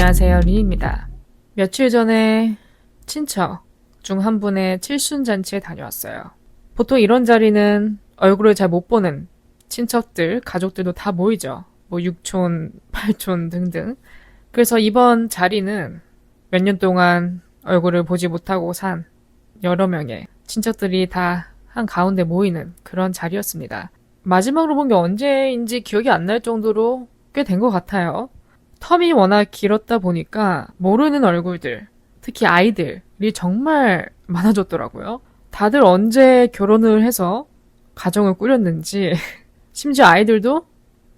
안녕하세요, 린입니다. 며칠 전에 친척 중 한 분의 칠순잔치에 다녀왔어요. 보통 이런 자리는 얼굴을 잘 못 보는 친척들, 가족들도 다 모이죠. 뭐 육촌, 팔촌 등등. 그래서 이번 자리는 몇 년 동안 얼굴을 보지 못하고 산 여러 명의 친척들이 다 한가운데 모이는 그런 자리였습니다. 마지막으로 본 게 언제인지 기억이 안 날 정도로 꽤 된 것 같아요. 텀이 워낙 길었다 보니까 모르는 얼굴들, 특히 아이들이 정말 많아졌더라고요. 다들 언제 결혼을 해서 가정을 꾸렸는지, 심지어 아이들도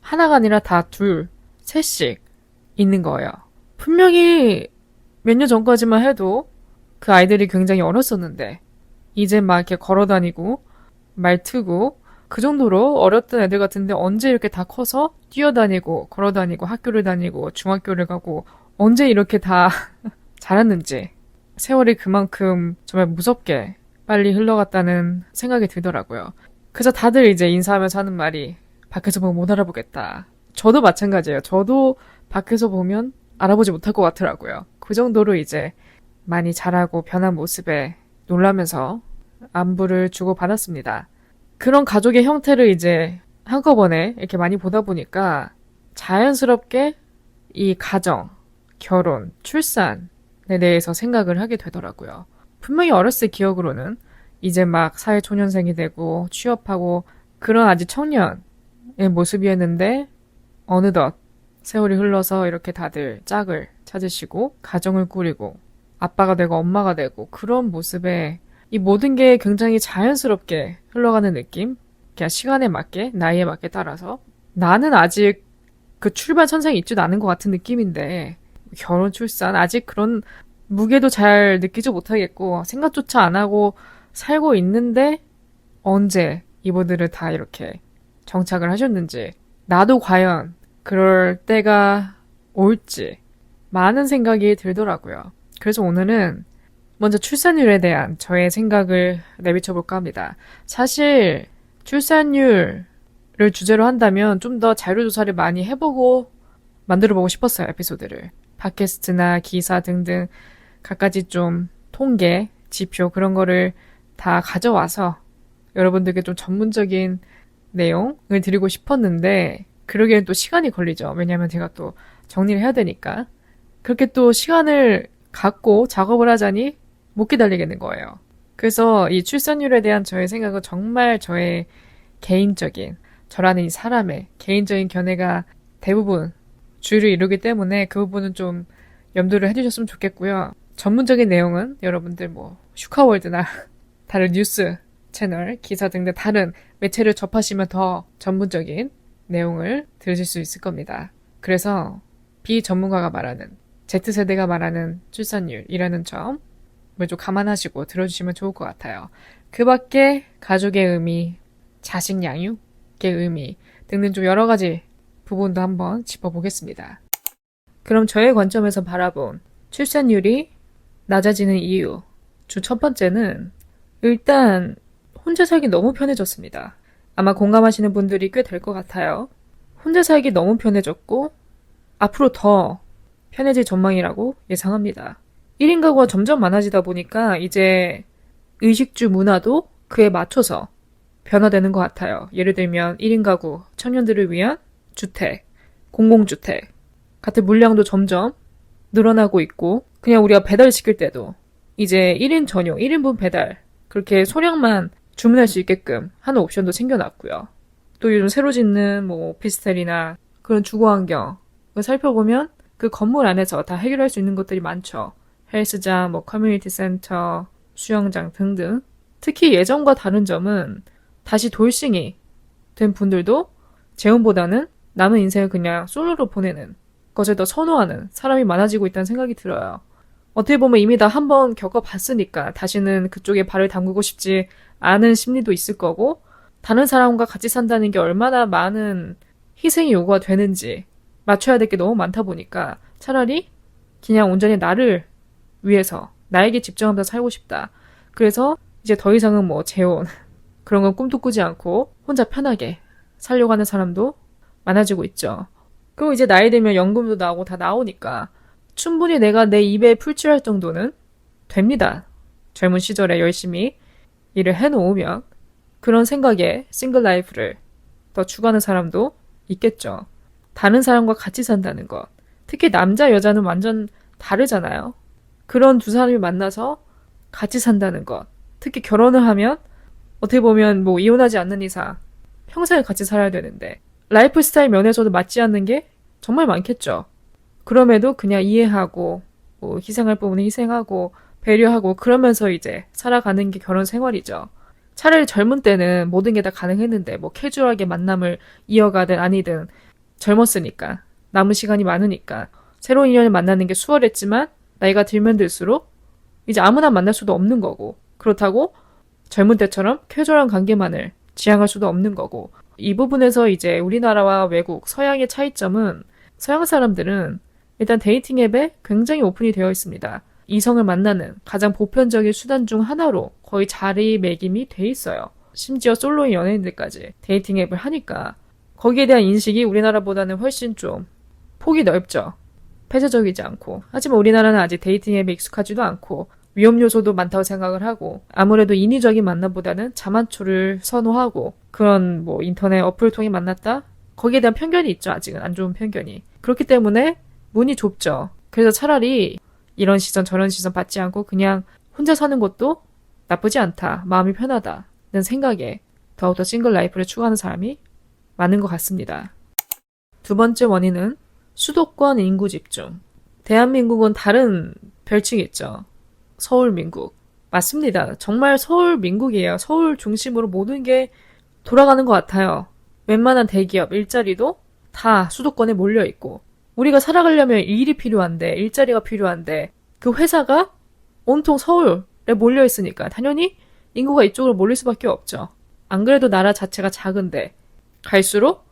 하나가 아니라 다 둘, 셋씩 있는 거예요. 분명히 몇 년 전까지만 해도 그 아이들이 굉장히 어렸었는데, 이제 막 이렇게 걸어 다니고, 말 트고, 그 정도로 어렸던 애들 같은데 언제 이렇게 다 커서 뛰어다니고, 걸어 다니고, 학교를 다니고, 중학교를 가고, 언제 이렇게 다 자랐는지, 세월이 그만큼 정말 무섭게 빨리 흘러갔다는 생각이 들더라고요. 그래서 다들 이제 인사하면서 하는 말이 밖에서 보면 못 알아보겠다. 저도 마찬가지예요. 저도 밖에서 보면 알아보지 못할 것 같더라고요. 그 정도로 이제 많이 자라고 변한 모습에 놀라면서 안부를 주고받았습니다. 그런 가족의 형태를 이제 한꺼번에 이렇게 많이 보다 보니까 자연스럽게 이 가정, 결혼, 출산에 대해서 생각을 하게 되더라고요. 분명히 어렸을 기억으로는 이제 막 사회초년생이 되고 취업하고 그런 아직 청년의 모습이었는데 어느덧 세월이 흘러서 이렇게 다들 짝을 찾으시고 가정을 꾸리고 아빠가 되고 엄마가 되고 그런 모습에 이 모든 게 굉장히 자연스럽게 흘러가는 느낌? 그냥 시간에 맞게, 나이에 맞게 따라서 나는 아직 그 출발선상에 있지도 않은 것 같은 느낌인데 결혼, 출산, 아직 그런 무게도 잘 느끼지 못하겠고 생각조차 안 하고 살고 있는데 언제 이분들을 다 이렇게 정착을 하셨는지 나도 과연 그럴 때가 올지 많은 생각이 들더라고요. 그래서 오늘은 먼저 출산율에 대한 저의 생각을 내비쳐볼까 합니다. 사실 출산율을 주제로 한다면 좀 더 자료조사를 많이 해보고 만들어보고 싶었어요, 에피소드를. 팟캐스트나 기사 등등 갖가지 좀 통계, 지표 그런 거를 다 가져와서 여러분들께 좀 전문적인 내용을 드리고 싶었는데 그러기엔 또 시간이 걸리죠. 왜냐하면 제가 또 정리를 해야 되니까. 그렇게 또 시간을 갖고 작업을 하자니 못 기다리겠는 거예요. 그래서 이 출산율에 대한 저의 생각은 정말 저의 개인적인, 저라는 이 사람의 개인적인 견해가 대부분 주를 이루기 때문에 그 부분은 좀 염두를 해주셨으면 좋겠고요. 전문적인 내용은 여러분들 뭐 슈카월드나 다른 뉴스 채널, 기사 등등 다른 매체를 접하시면 더 전문적인 내용을 들으실 수 있을 겁니다. 그래서 비전문가가 말하는 Z세대가 말하는 출산율이라는 점을 좀 감안하시고 들어주시면 좋을 것 같아요. 그 밖에 가족의 의미, 자식 양육의 의미 등등 좀 여러 가지 부분도 한번 짚어보겠습니다. 그럼 저의 관점에서 바라본 출산율이 낮아지는 이유 주 첫 번째는 일단 혼자 살기 너무 편해졌습니다. 아마 공감하시는 분들이 꽤 될 것 같아요. 혼자 살기 너무 편해졌고 앞으로 더 편해질 전망이라고 예상합니다. 1인 가구가 점점 많아지다 보니까 이제 의식주 문화도 그에 맞춰서 변화되는 것 같아요. 예를 들면 1인 가구, 청년들을 위한 주택, 공공주택 같은 물량도 점점 늘어나고 있고 그냥 우리가 배달 시킬 때도 이제 1인 전용, 1인분 배달 그렇게 소량만 주문할 수 있게끔 하는 옵션도 챙겨놨고요. 또 요즘 새로 짓는 뭐 오피스텔이나 그런 주거 환경을 살펴보면 그 건물 안에서 다 해결할 수 있는 것들이 많죠. 헬스장, 뭐 커뮤니티 센터, 수영장 등등. 특히 예전과 다른 점은 다시 돌싱이 된 분들도 재혼보다는 남은 인생을 그냥 솔로로 보내는 것을 더 선호하는 사람이 많아지고 있다는 생각이 들어요. 어떻게 보면 이미 다 한번 겪어봤으니까 다시는 그쪽에 발을 담그고 싶지 않은 심리도 있을 거고 다른 사람과 같이 산다는 게 얼마나 많은 희생이 요구가 되는지 맞춰야 될 게 너무 많다 보니까 차라리 그냥 온전히 나를 위해서 나에게 집중하면서 살고 싶다. 그래서 이제 더 이상은 뭐 재혼 그런 건 꿈도 꾸지 않고 혼자 편하게 살려고 하는 사람도 많아지고 있죠. 그리고 이제 나이 들면 연금도 나오고 다 나오니까 충분히 내가 내 입에 풀칠할 정도는 됩니다. 젊은 시절에 열심히 일을 해놓으면 그런 생각에 싱글 라이프를 더 추구하는 사람도 있겠죠. 다른 사람과 같이 산다는 것. 특히 남자, 여자는 완전 다르잖아요. 그런 두 사람이 만나서 같이 산다는 것. 특히 결혼을 하면 어떻게 보면 뭐 이혼하지 않는 이상 평생을 같이 살아야 되는데 라이프 스타일 면에서도 맞지 않는 게 정말 많겠죠. 그럼에도 그냥 이해하고 뭐 희생할 부분은 희생하고 배려하고 그러면서 이제 살아가는 게 결혼 생활이죠. 차라리 젊은 때는 모든 게 다 가능했는데 뭐 캐주얼하게 만남을 이어가든 아니든 젊었으니까 남은 시간이 많으니까 새로운 인연을 만나는 게 수월했지만 나이가 들면 들수록 이제 아무나 만날 수도 없는 거고 그렇다고 젊은 때처럼 캐주얼한 관계만을 지향할 수도 없는 거고 이 부분에서 이제 우리나라와 외국, 서양의 차이점은 서양 사람들은 일단 데이팅 앱에 굉장히 오픈이 되어 있습니다. 이성을 만나는 가장 보편적인 수단 중 하나로 거의 자리매김이 돼 있어요. 심지어 솔로인 연예인들까지 데이팅 앱을 하니까 거기에 대한 인식이 우리나라보다는 훨씬 좀 폭이 넓죠. 폐쇄적이지 않고. 하지만 우리나라는 아직 데이팅 앱에 익숙하지도 않고 위험 요소도 많다고 생각을 하고 아무래도 인위적인 만남보다는 자만초를 선호하고 그런 뭐 인터넷 어플을 통해 만났다? 거기에 대한 편견이 있죠. 아직은 안 좋은 편견이. 그렇기 때문에 문이 좁죠. 그래서 차라리 이런 시선 저런 시선 받지 않고 그냥 혼자 사는 것도 나쁘지 않다. 마음이 편하다는 생각에 더욱더 싱글 라이프를 추구하는 사람이 많은 것 같습니다. 두 번째 원인은 수도권 인구 집중. 대한민국은 다른 별칭이 있죠. 서울민국. 맞습니다. 정말 서울민국이에요. 서울 중심으로 모든 게 돌아가는 것 같아요. 웬만한 대기업, 일자리도 다 수도권에 몰려있고 우리가 살아가려면 일이 필요한데 일자리가 필요한데 그 회사가 온통 서울에 몰려있으니까 당연히 인구가 이쪽으로 몰릴 수밖에 없죠. 안 그래도 나라 자체가 작은데 갈수록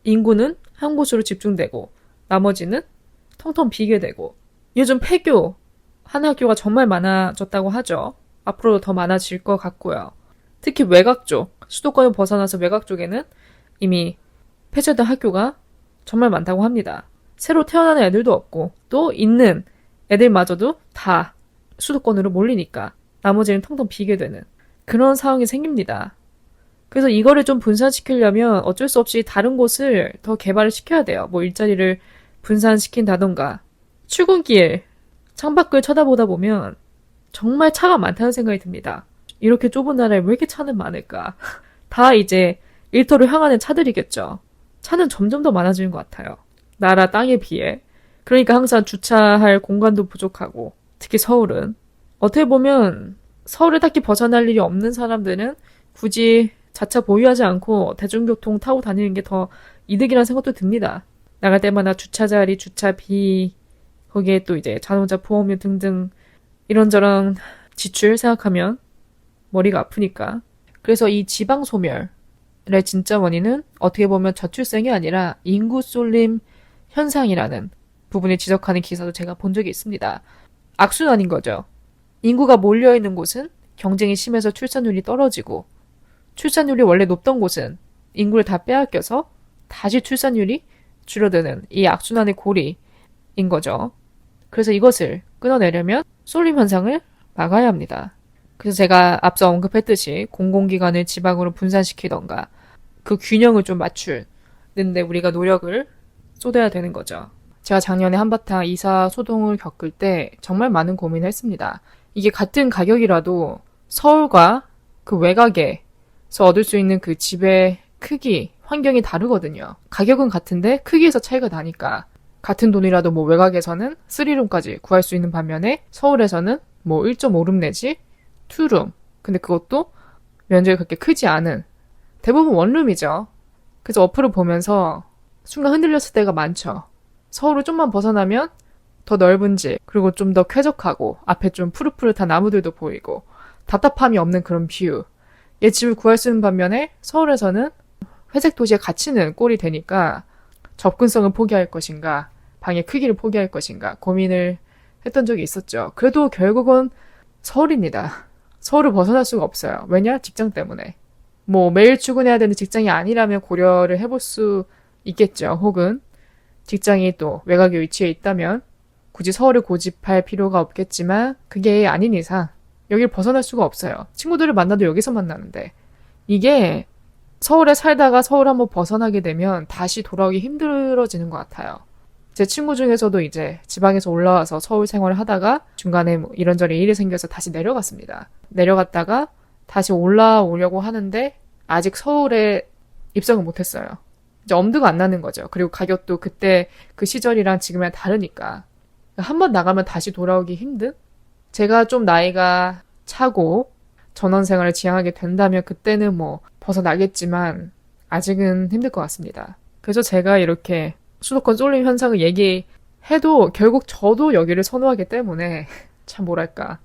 인구는 한 곳으로 집중되고 나머지는 텅텅 비게 되고 요즘 폐교 한 학교가 정말 많아졌다고 하죠. 앞으로도 더 많아질 것 같고요. 특히 외곽 쪽, 수도권을 벗어나서 외곽 쪽에는 이미 폐쇄된 학교가 정말 많다고 합니다. 새로 태어나는 애들도 없고 또 있는 애들마저도 다 수도권으로 몰리니까 나머지는 텅텅 비게 되는 그런 상황이 생깁니다. 그래서 이거를 좀 분산시키려면 어쩔 수 없이 다른 곳을 더 개발을 시켜야 돼요. 뭐 일자리를 분산시킨다던가 출근길 창밖을 쳐다보다 보면 정말 차가 많다는 생각이 듭니다. 이렇게 좁은 나라에 왜 이렇게 차는 많을까? 다 이제 일터를 향하는 차들이겠죠. 차는 점점 더 많아지는 것 같아요. 나라 땅에 비해. 그러니까 항상 주차할 공간도 부족하고 특히 서울은 어떻게 보면 서울을 딱히 벗어날 일이 없는 사람들은 굳이 자차 보유하지 않고 대중교통 타고 다니는 게 더 이득이라는 생각도 듭니다. 나갈 때마다 주차 자리, 주차비, 거기에 또 이제 자동차 보험료 등등 이런저런 지출 생각하면 머리가 아프니까. 그래서 이 지방 소멸의 진짜 원인은 어떻게 보면 저출생이 아니라 인구 쏠림 현상이라는 부분을 지적하는 기사도 제가 본 적이 있습니다. 악순환인 거죠. 인구가 몰려있는 곳은 경쟁이 심해서 출산율이 떨어지고 출산율이 원래 높던 곳은 인구를 다 빼앗겨서 다시 출산율이 줄어드는 이 악순환의 고리인 거죠. 그래서 이것을 끊어내려면 쏠림 현상을 막아야 합니다. 그래서 제가 앞서 언급했듯이 공공기관을 지방으로 분산시키던가 그 균형을 좀 맞추는데 우리가 노력을 쏟아야 되는 거죠. 제가 작년에 한바탕 이사 소동을 겪을 때 정말 많은 고민을 했습니다. 이게 같은 가격이라도 서울과 그 외곽에서 얻을 수 있는 그 집의 크기, 환경이 다르거든요. 가격은 같은데 크기에서 차이가 나니까 같은 돈이라도 뭐 외곽에서는 3룸까지 구할 수 있는 반면에 서울에서는 뭐 1.5룸 내지 2룸. 근데 그것도 면적이 그렇게 크지 않은 대부분 원룸이죠. 그래서 어플을 보면서 순간 흔들렸을 때가 많죠. 서울을 좀만 벗어나면 더 넓은 집, 그리고 좀 더 쾌적하고 앞에 좀 푸릇푸릇한 나무들도 보이고 답답함이 없는 그런 뷰. 이 집을 구할 수 있는 반면에 서울에서는 회색 도시에 갇히는 꼴이 되니까 접근성을 포기할 것인가, 방의 크기를 포기할 것인가 고민을 했던 적이 있었죠. 그래도 결국은 서울입니다. 서울을 벗어날 수가 없어요. 왜냐? 직장 때문에. 뭐 매일 출근해야 되는 직장이 아니라면 고려를 해볼 수 있겠죠. 혹은 직장이 또 외곽에 위치해 있다면 굳이 서울을 고집할 필요가 없겠지만 그게 아닌 이상 여길 벗어날 수가 없어요. 친구들을 만나도 여기서 만나는데 이게 서울에 살다가 서울 한번 벗어나게 되면 다시 돌아오기 힘들어지는 것 같아요. 제 친구 중에서도 이제 지방에서 올라와서 서울 생활을 하다가 중간에 뭐 이런저런 일이 생겨서 다시 내려갔습니다. 내려갔다가 다시 올라오려고 하는데 아직 서울에 입성을 못했어요. 이제 엄두가 안 나는 거죠. 그리고 가격도 그때 그 시절이랑 지금이랑 다르니까. 한 번 나가면 다시 돌아오기 힘든? 제가 좀 나이가 차고 전원 생활을 지향하게 된다면 그때는 뭐 벗어나겠지만 아직은 힘들 것 같습니다. 그래서 제가 이렇게 수도권 쏠림 현상을 얘기해도 결국 저도 여기를 선호하기 때문에 참 뭐랄까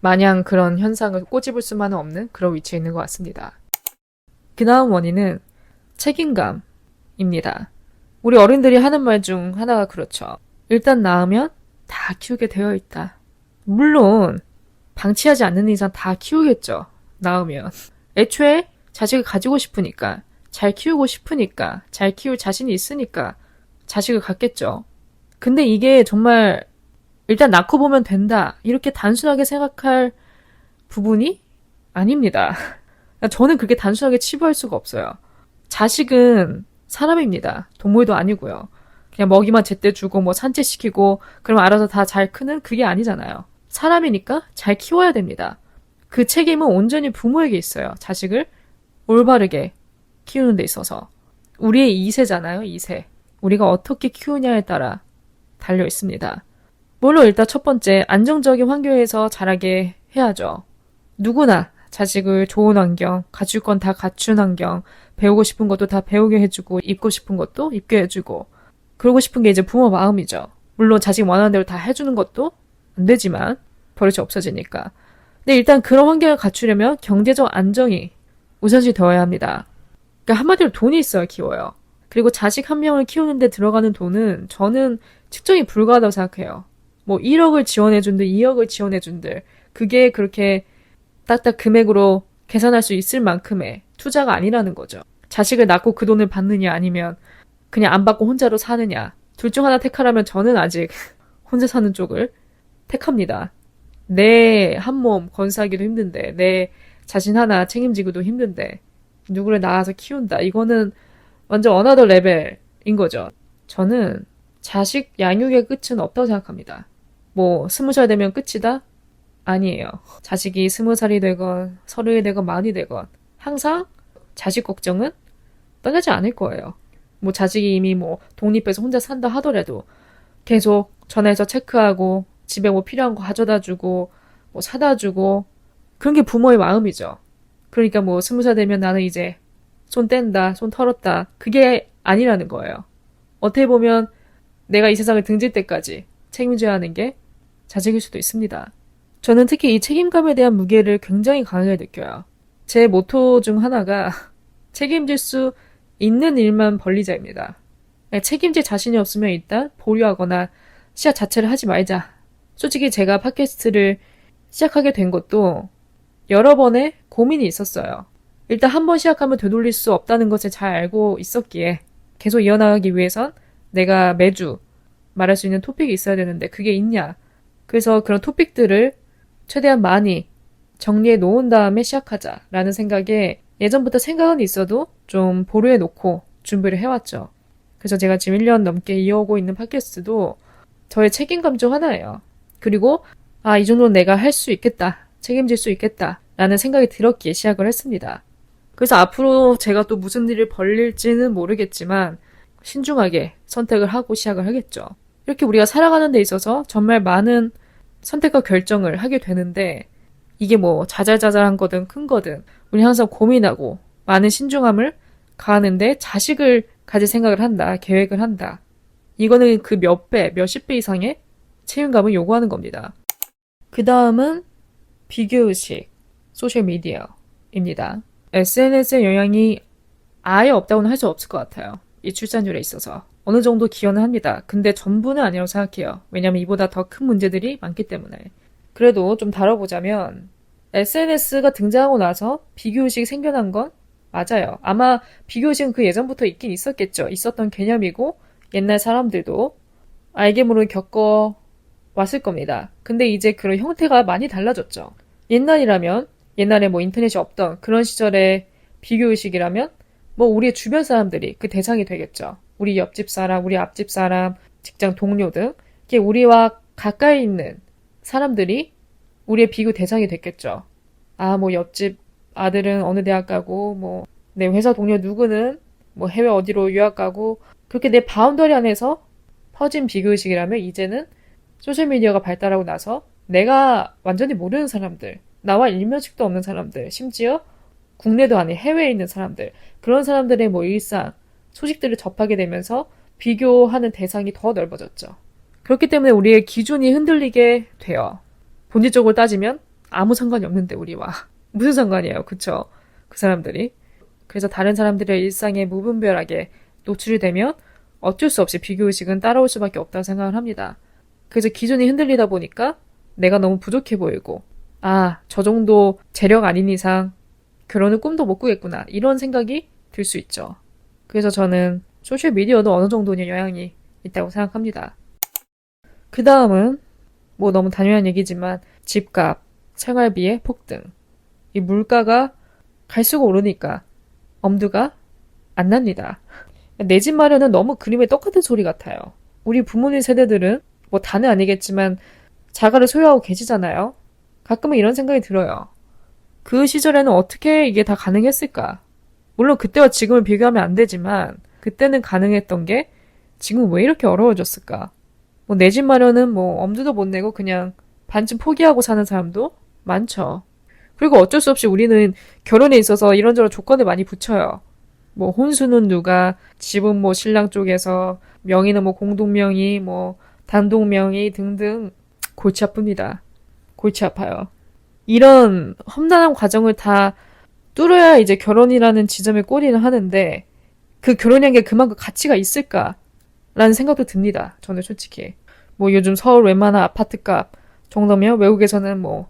마냥 그런 현상을 꼬집을 수만은 없는 그런 위치에 있는 것 같습니다. 그 다음 원인은 책임감입니다. 우리 어른들이 하는 말 중 하나가 그렇죠. 일단 낳으면 다 키우게 되어 있다. 물론 방치하지 않는 이상 다 키우겠죠. 낳으면. 애초에 자식을 가지고 싶으니까, 잘 키우고 싶으니까, 잘 키울 자신이 있으니까 자식을 갖겠죠. 근데 이게 정말 일단 낳고 보면 된다. 이렇게 단순하게 생각할 부분이 아닙니다. 저는 그렇게 단순하게 치부할 수가 없어요. 자식은 사람입니다. 동물도 아니고요. 그냥 먹이만 제때 주고 뭐 산책시키고 그럼 알아서 다 잘 크는 그게 아니잖아요. 사람이니까 잘 키워야 됩니다. 그 책임은 온전히 부모에게 있어요. 자식을 올바르게 키우는 데 있어서. 우리의 2세잖아요. 2세. 우리가 어떻게 키우냐에 따라 달려 있습니다. 물론 일단 첫 번째 안정적인 환경에서 자라게 해야죠. 누구나 자식을 좋은 환경, 갖출 건 다 갖춘 환경, 배우고 싶은 것도 다 배우게 해주고 입고 싶은 것도 입게 해주고 그러고 싶은 게 이제 부모 마음이죠. 물론 자식 원하는 대로 다 해주는 것도 안 되지만 버릇이 없어지니까. 근데 일단 그런 환경을 갖추려면 경제적 안정이 우선시 되어야 합니다. 그러니까 한마디로 돈이 있어야 키워요. 그리고 자식 한 명을 키우는데 들어가는 돈은 저는 측정이 불가하다고 생각해요. 뭐 1억을 지원해준들, 2억을 지원해준들 그게 그렇게 딱딱 금액으로 계산할 수 있을 만큼의 투자가 아니라는 거죠. 자식을 낳고 그 돈을 받느냐 아니면 그냥 안 받고 혼자로 사느냐. 둘 중 하나 택하라면 저는 아직 혼자 사는 쪽을 택합니다. 내 한 몸 건사하기도 힘든데 내 자신 하나 책임지기도 힘든데 누구를 낳아서 키운다. 이거는 완전 어나더 레벨인 거죠. 저는 자식 양육의 끝은 없다고 생각합니다. 뭐 20살 되면 끝이다? 아니에요. 자식이 20살이 되건 30이 되건 40이 되건 항상 자식 걱정은 떠나지 않을 거예요. 뭐 자식이 이미 뭐 독립해서 혼자 산다 하더라도 계속 전화해서 체크하고 집에 뭐 필요한 거 가져다 주고 뭐 사다 주고 그런 게 부모의 마음이죠. 그러니까 뭐 20살 되면 나는 이제 손 뗀다, 손 털었다. 그게 아니라는 거예요. 어떻게 보면 내가 이 세상을 등질 때까지 책임져야 하는 게 자식일 수도 있습니다. 저는 특히 이 책임감에 대한 무게를 굉장히 강하게 느껴요. 제 모토 중 하나가 책임질 수 있는 일만 벌리자입니다. 책임질 자신이 없으면 일단 보류하거나 시작 자체를 하지 말자. 솔직히 제가 팟캐스트를 시작하게 된 것도 여러 번의 고민이 있었어요. 일단 한 번 시작하면 되돌릴 수 없다는 것을 잘 알고 있었기에 계속 이어나가기 위해선 내가 매주 말할 수 있는 토픽이 있어야 되는데 그게 있냐. 그래서 그런 토픽들을 최대한 많이 정리해 놓은 다음에 시작하자라는 생각에 예전부터 생각은 있어도 좀 보류해 놓고 준비를 해왔죠. 그래서 제가 지금 1년 넘게 이어오고 있는 팟캐스트도 저의 책임감 중 하나예요. 그리고 이 정도는 내가 할 수 있겠다. 책임질 수 있겠다. 라는 생각이 들었기에 시작을 했습니다. 그래서 앞으로 제가 또 무슨 일을 벌릴지는 모르겠지만 신중하게 선택을 하고 시작을 하겠죠. 이렇게 우리가 살아가는 데 있어서 정말 많은 선택과 결정을 하게 되는데 이게 뭐 자잘자잘한 거든 큰 거든 우리 항상 고민하고 많은 신중함을 가하는데 자식을 가질 생각을 한다. 계획을 한다. 이거는 그 몇 배, 몇십 배 이상의 책임감을 요구하는 겁니다. 그 다음은 비교의식, 소셜미디어입니다. SNS의 영향이 아예 없다고는 할 수 없을 것 같아요. 이 출산율에 있어서. 어느 정도 기여는 합니다. 근데 전부는 아니라고 생각해요. 왜냐면 이보다 더 큰 문제들이 많기 때문에. 그래도 좀 다뤄보자면 SNS가 등장하고 나서 비교의식이 생겨난 건 맞아요. 아마 비교의식은 그 예전부터 있긴 있었겠죠. 있었던 개념이고 옛날 사람들도 알게 모르게 겪어 왔을 겁니다. 근데 이제 그런 형태가 많이 달라졌죠. 옛날에 뭐 인터넷이 없던 그런 시절의 비교의식이라면 뭐 우리의 주변 사람들이 그 대상이 되겠죠. 우리 옆집 사람, 우리 앞집 사람, 직장 동료 등 이게 우리와 가까이 있는 사람들이 우리의 비교 대상이 됐겠죠. 아, 뭐 옆집 아들은 어느 대학 가고 뭐 내 회사 동료 누구는 뭐 해외 어디로 유학 가고 그렇게 내 바운더리 안에서 퍼진 비교의식이라면 이제는 소셜미디어가 발달하고 나서 내가 완전히 모르는 사람들, 나와 일면식도 없는 사람들, 심지어 국내도 아닌 해외에 있는 사람들, 그런 사람들의 뭐 일상, 소식들을 접하게 되면서 비교하는 대상이 더 넓어졌죠. 그렇기 때문에 우리의 기준이 흔들리게 돼요. 본질적으로 따지면 아무 상관이 없는데 우리와. 무슨 상관이에요, 그쵸? 그 사람들이. 그래서 다른 사람들의 일상에 무분별하게 노출이 되면 어쩔 수 없이 비교의식은 따라올 수밖에 없다고 생각을 합니다. 그래서 기준이 흔들리다 보니까 내가 너무 부족해 보이고 아, 저 정도 재력 아닌 이상 결혼은 꿈도 못 꾸겠구나 이런 생각이 들 수 있죠. 그래서 저는 소셜미디어도 어느 정도는 영향이 있다고 생각합니다. 그 다음은 뭐 너무 단순한 얘기지만 집값, 생활비의 폭등. 이 물가가 갈수록 오르니까 엄두가 안 납니다. 내 집 마련은 너무 그림의 똑같은 소리 같아요. 우리 부모님 세대들은 뭐 다는 아니겠지만 자가를 소유하고 계시잖아요. 가끔은 이런 생각이 들어요. 그 시절에는 어떻게 이게 다 가능했을까? 물론 그때와 지금을 비교하면 안 되지만 그때는 가능했던 게 지금 왜 이렇게 어려워졌을까? 뭐 내 집 마련은 뭐 엄두도 못 내고 그냥 반쯤 포기하고 사는 사람도 많죠. 그리고 어쩔 수 없이 우리는 결혼에 있어서 이런저런 조건을 많이 붙여요. 뭐 혼수는 누가, 집은 뭐 신랑 쪽에서, 명의는 뭐 공동명의, 뭐 단독명의 등등 골치 아픕니다. 골치 아파요. 이런 험난한 과정을 다 뚫어야 이제 결혼이라는 지점에 꼬리는 하는데 그 결혼이란 게 그만큼 가치가 있을까라는 생각도 듭니다. 저는 솔직히. 뭐 요즘 서울 웬만한 아파트값 정도면 외국에서는 뭐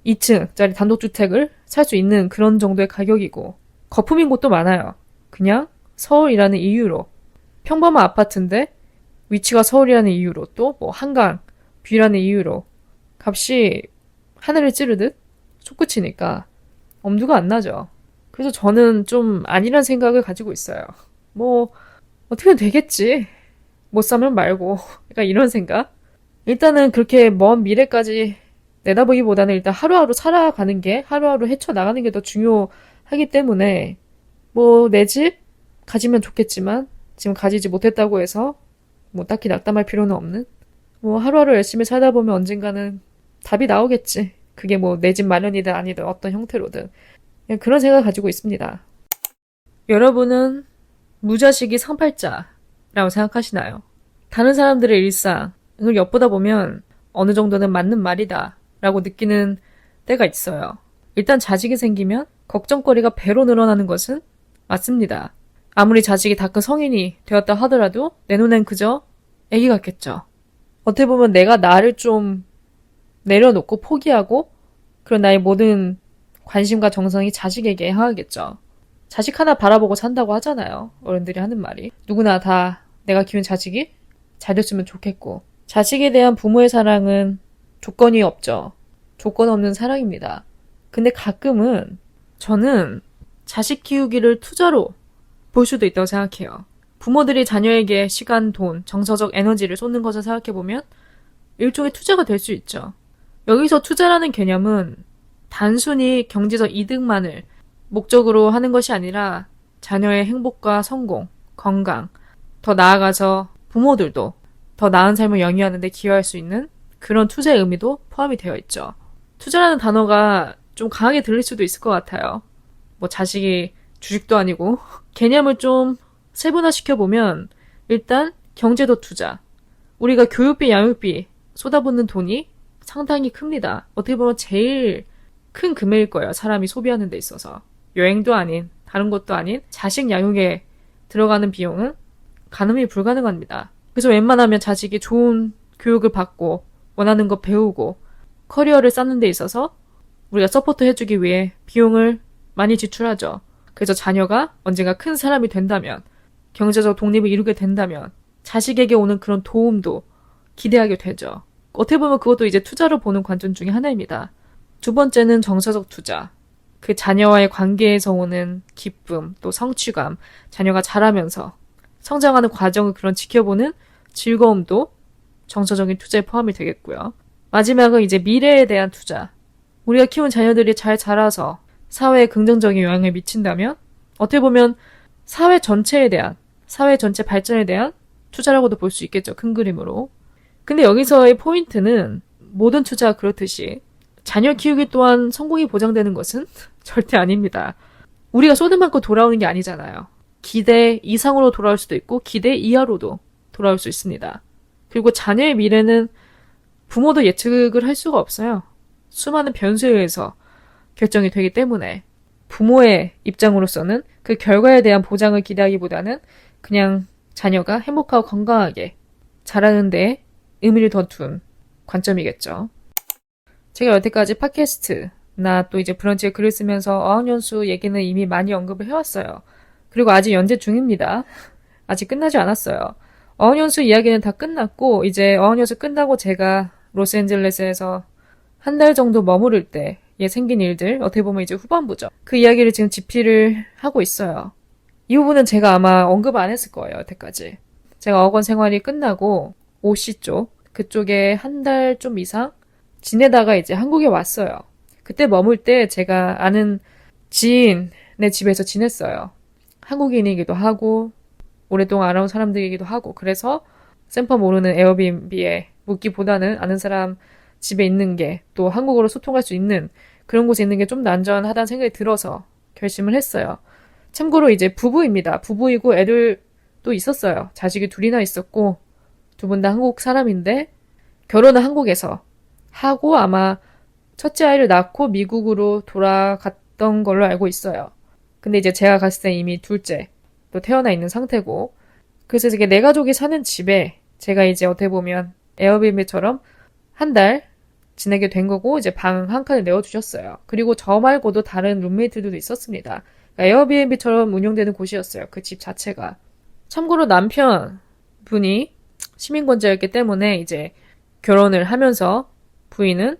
2층짜리 단독주택을 살 수 있는 그런 정도의 가격이고 거품인 곳도 많아요. 그냥 서울이라는 이유로 평범한 아파트인데 위치가 서울이라는 이유로 또 뭐 한강 뷰라는 이유로 값이 하늘을 찌르듯 솟구치니까 엄두가 안 나죠. 그래서 저는 좀 아니란 생각을 가지고 있어요. 뭐 어떻게든 되겠지. 못 사면 말고 약간 이런 생각. 일단은 그렇게 먼 미래까지 내다보기보다는 일단 하루하루 살아가는 게 하루하루 헤쳐나가는 게 더 중요하기 때문에 뭐 내 집 가지면 좋겠지만 지금 가지지 못했다고 해서 뭐 딱히 낙담할 필요는 없는 뭐 하루하루 열심히 살다 보면 언젠가는 답이 나오겠지. 그게 뭐 내 집 마련이든 아니든 어떤 형태로든 그냥 그런 생각을 가지고 있습니다. 여러분은 무자식이 상팔자라고 생각하시나요? 다른 사람들의 일상을 엿보다 보면 어느 정도는 맞는 말이다 라고 느끼는 때가 있어요. 일단 자식이 생기면 걱정거리가 배로 늘어나는 것은 맞습니다. 아무리 자식이 다 큰 성인이 되었다 하더라도 내 눈엔 그저 애기 같겠죠. 어떻게 보면 내가 나를 좀 내려놓고 포기하고 그런 나의 모든 관심과 정성이 자식에게 향하겠죠. 자식 하나 바라보고 산다고 하잖아요. 어른들이 하는 말이. 누구나 다 내가 키운 자식이 잘 됐으면 좋겠고 자식에 대한 부모의 사랑은 조건이 없죠. 조건 없는 사랑입니다. 근데 가끔은 저는 자식 키우기를 투자로 볼 수도 있다고 생각해요. 부모들이 자녀에게 시간, 돈, 정서적 에너지를 쏟는 것을 생각해보면 일종의 투자가 될 수 있죠. 여기서 투자라는 개념은 단순히 경제적 이득만을 목적으로 하는 것이 아니라 자녀의 행복과 성공, 건강, 더 나아가서 부모들도 더 나은 삶을 영위하는 데 기여할 수 있는 그런 투자의 의미도 포함이 되어 있죠. 투자라는 단어가 좀 강하게 들릴 수도 있을 것 같아요. 뭐 자식이 주식도 아니고 개념을 좀 세분화시켜보면 일단 경제도 투자. 우리가 교육비, 양육비 쏟아붓는 돈이 상당히 큽니다. 어떻게 보면 제일 큰 금액일 거예요. 사람이 소비하는 데 있어서. 여행도 아닌 다른 것도 아닌 자식 양육에 들어가는 비용은 가늠이 불가능합니다. 그래서 웬만하면 자식이 좋은 교육을 받고 원하는 거 배우고 커리어를 쌓는 데 있어서 우리가 서포트 해주기 위해 비용을 많이 지출하죠. 그래서 자녀가 언젠가 큰 사람이 된다면 경제적 독립을 이루게 된다면 자식에게 오는 그런 도움도 기대하게 되죠. 어떻게 보면 그것도 이제 투자로 보는 관점 중에 하나입니다. 두 번째는 정서적 투자. 그 자녀와의 관계에서 오는 기쁨, 또 성취감, 자녀가 자라면서 성장하는 과정을 그런 지켜보는 즐거움도 정서적인 투자에 포함이 되겠고요. 마지막은 이제 미래에 대한 투자. 우리가 키운 자녀들이 잘 자라서 사회에 긍정적인 영향을 미친다면 어떻게 보면 사회 전체에 대한, 사회 전체 발전에 대한 투자라고도 볼 수 있겠죠. 큰 그림으로. 근데 여기서의 포인트는 모든 투자가 그렇듯이 자녀 키우기 또한 성공이 보장되는 것은 절대 아닙니다. 우리가 쏟은 만큼 돌아오는 게 아니잖아요. 기대 이상으로 돌아올 수도 있고 기대 이하로도 돌아올 수 있습니다. 그리고 자녀의 미래는 부모도 예측을 할 수가 없어요. 수많은 변수에 의해서 결정이 되기 때문에 부모의 입장으로서는 그 결과에 대한 보장을 기대하기보다는 그냥 자녀가 행복하고 건강하게 자라는 데 의미를 더 둔 관점이겠죠. 제가 여태까지 팟캐스트나 또 이제 브런치에 글을 쓰면서 어학연수 얘기는 이미 많이 언급을 해왔어요. 그리고 아직 연재 중입니다. 아직 끝나지 않았어요. 어학연수 이야기는 다 끝났고 이제 어학연수 끝나고 제가 로스앤젤레스에서 한 달 정도 머무를 때에 생긴 일들, 어떻게 보면 이제 후반부죠. 그 이야기를 지금 집필을 하고 있어요. 이 부분은 제가 아마 언급 안 했을 거예요, 여태까지. 제가 어학원 생활이 끝나고 OC 쪽, 그쪽에 한 달 좀 이상 지내다가 이제 한국에 왔어요. 그때 머물 때 제가 아는 지인의 집에서 지냈어요. 한국인이기도 하고 오랫동안 알아온 사람들이기도 하고 그래서 생판 모르는 에어비앤비에 묵기보다는 아는 사람 집에 있는 게 또 한국어로 소통할 수 있는 그런 곳에 있는 게 좀 더 안전하다는 생각이 들어서 결심을 했어요. 참고로 이제 부부입니다. 부부이고 애들도 있었어요. 자식이 둘이나 있었고 두 분 다 한국 사람인데 결혼은 한국에서 하고 아마 첫째 아이를 낳고 미국으로 돌아갔던 걸로 알고 있어요. 근데 이제 제가 갔을 때 이미 둘째 또 태어나 있는 상태고 그래서 이게 내 가족이 사는 집에 제가 이제 어떻게 보면 에어비앤비처럼 한 달 지내게 된 거고 이제 방 한 칸을 내어주셨어요. 그리고 저 말고도 다른 룸메이트들도 있었습니다. 그러니까 에어비앤비처럼 운영되는 곳이었어요. 그 집 자체가. 참고로 남편 분이 시민권자였기 때문에 이제 결혼을 하면서 부인은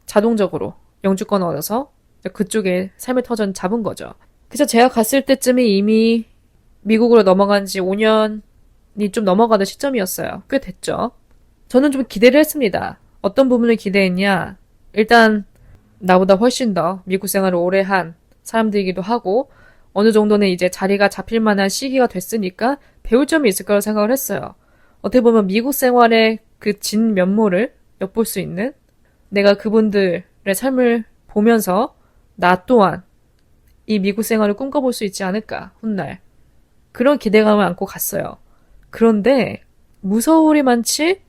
자동적으로 영주권을 얻어서 그쪽에 삶의 터전 잡은 거죠. 그래서 제가 갔을 때쯤이 이미 미국으로 넘어간 지 5년이 좀 넘어가는 시점이었어요. 꽤 됐죠. 저는 좀 기대를 했습니다. 어떤 부분을 기대했냐? 일단 나보다 훨씬 더 미국 생활을 오래 한 사람들이기도 하고 어느 정도는 이제 자리가 잡힐 만한 시기가 됐으니까 배울 점이 있을 거라고 생각을 했어요. 어떻게 보면 미국 생활의 그 진 면모를 엿볼 수 있는 내가 그분들의 삶을 보면서 나 또한 이 미국 생활을 꿈꿔볼 수 있지 않을까 훗날 그런 기대감을 안고 갔어요. 그런데 무서울이만치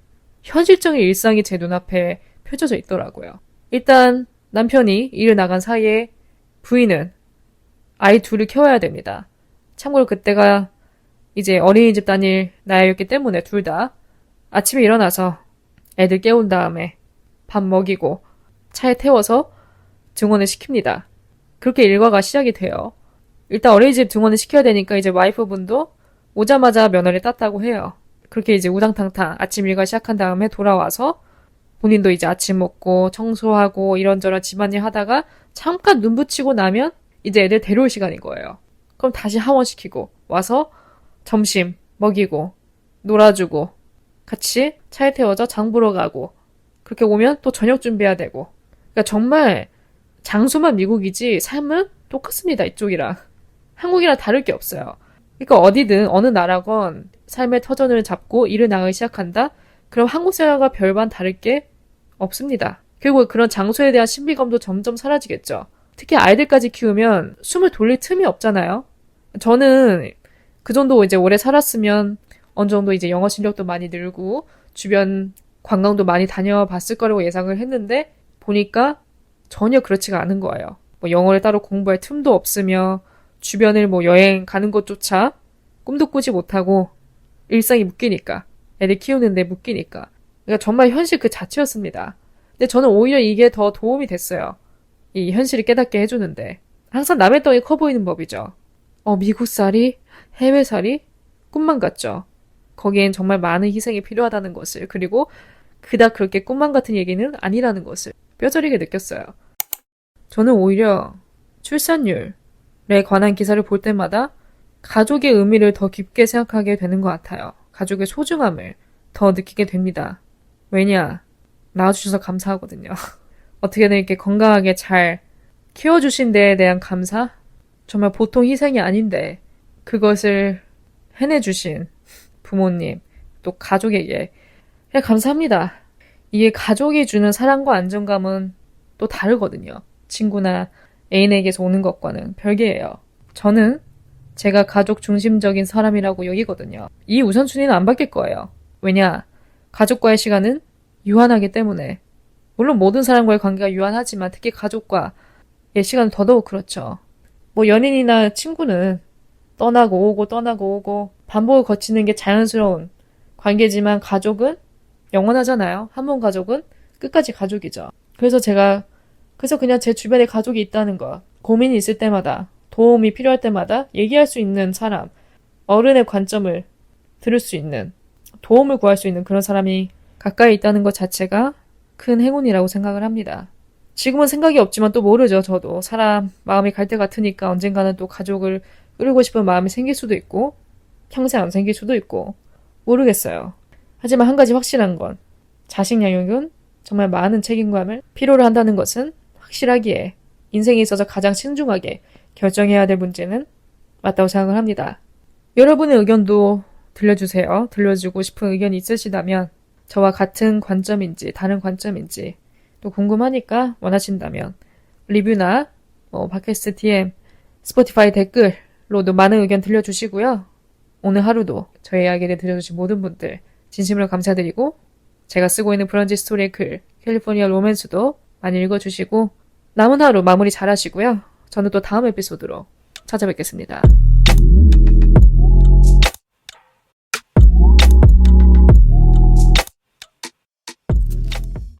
현실적인 일상이 제 눈앞에 펼쳐져 있더라고요. 일단 남편이 일을 나간 사이에 부인은 아이 둘을 키워야 됩니다. 참고로 그때가 이제 어린이집 다닐 나이였기 때문에 둘 다 아침에 일어나서 애들 깨운 다음에 밥 먹이고 차에 태워서 등원을 시킵니다. 그렇게 일과가 시작이 돼요. 일단 어린이집 등원을 시켜야 되니까 이제 와이프분도 오자마자 면허를 땄다고 해요. 그렇게 이제 우당탕탕 아침 일과 시작한 다음에 돌아와서 본인도 이제 아침 먹고 청소하고 이런저런 집안일 하다가 잠깐 눈 붙이고 나면 이제 애들 데려올 시간인 거예요. 그럼 다시 하원시키고 와서 점심 먹이고 놀아주고 같이 차에 태워서 장 보러 가고 그렇게 오면 또 저녁 준비해야 되고 그러니까 정말 장소만 미국이지 삶은 똑같습니다. 이쪽이랑. 한국이랑 다를 게 없어요. 그러니까 어디든 어느 나라건 삶의 터전을 잡고 일을 나가기 시작한다? 그럼 한국 생활과 별반 다를 게 없습니다. 그리고 그런 장소에 대한 신비감도 점점 사라지겠죠. 특히 아이들까지 키우면 숨을 돌릴 틈이 없잖아요. 저는 그 정도 이제 오래 살았으면 어느 정도 이제 영어 실력도 많이 늘고 주변 관광도 많이 다녀봤을 거라고 예상을 했는데 보니까 전혀 그렇지가 않은 거예요. 뭐 영어를 따로 공부할 틈도 없으며 주변을 뭐 여행 가는 것조차 꿈도 꾸지 못하고 일상이 묶이니까 애들 키우는데 묶이니까 그러니까 정말 현실 그 자체였습니다. 근데 저는 오히려 이게 더 도움이 됐어요. 이 현실을 깨닫게 해주는데 항상 남의 떡이 커 보이는 법이죠. 미국살이 해외살이 꿈만 같죠. 거기엔 정말 많은 희생이 필요하다는 것을 그리고 그닥 그렇게 꿈만 같은 얘기는 아니라는 것을 뼈저리게 느꼈어요. 저는 오히려 출산율에 관한 기사를 볼 때마다 가족의 의미를 더 깊게 생각하게 되는 것 같아요. 가족의 소중함을 더 느끼게 됩니다. 왜냐? 낳아주셔서 감사하거든요. 어떻게든 이렇게 건강하게 잘 키워주신 데에 대한 감사? 정말 보통 희생이 아닌데 그것을 해내주신 부모님, 또 가족에게 그냥 감사합니다. 이게 가족이 주는 사랑과 안정감은 또 다르거든요. 친구나 애인에게서 오는 것과는 별개예요. 저는 제가 가족 중심적인 사람이라고 여기거든요. 이 우선순위는 안 바뀔 거예요. 왜냐? 가족과의 시간은 유한하기 때문에. 물론 모든 사람과의 관계가 유한하지만 특히 가족과의 시간은 더더욱 그렇죠. 뭐 연인이나 친구는 떠나고 오고 반복을 거치는 게 자연스러운 관계지만 가족은 영원하잖아요. 한 번 가족은 끝까지 가족이죠. 그래서 그냥 제 주변에 가족이 있다는 거, 고민이 있을 때마다, 도움이 필요할 때마다 얘기할 수 있는 사람, 어른의 관점을 들을 수 있는, 도움을 구할 수 있는 그런 사람이 가까이 있다는 것 자체가 큰 행운이라고 생각을 합니다. 지금은 생각이 없지만 또 모르죠, 저도. 사람 마음이 갈 때 같으니까 언젠가는 또 가족을 꾸리고 싶은 마음이 생길 수도 있고, 평생 안 생길 수도 있고, 모르겠어요. 하지만 한 가지 확실한 건, 자식 양육은 정말 많은 책임감을 필요로 한다는 것은 확실하기에 인생에 있어서 가장 신중하게 결정해야 될 문제는 맞다고 생각을 합니다. 여러분의 의견도 들려주세요. 들려주고 싶은 의견이 있으시다면 저와 같은 관점인지 다른 관점인지 또 궁금하니까 원하신다면 리뷰나 팟캐스트 DM, 스포티파이 댓글로도 많은 의견 들려주시고요. 오늘 하루도 저의 이야기를 들려주신 모든 분들 진심으로 감사드리고 제가 쓰고 있는 브런치 스토리의 글 캘리포니아 로맨스도 많이 읽어주시고 남은 하루 마무리 잘 하시고요. 저는 또 다음 에피소드로 찾아뵙겠습니다.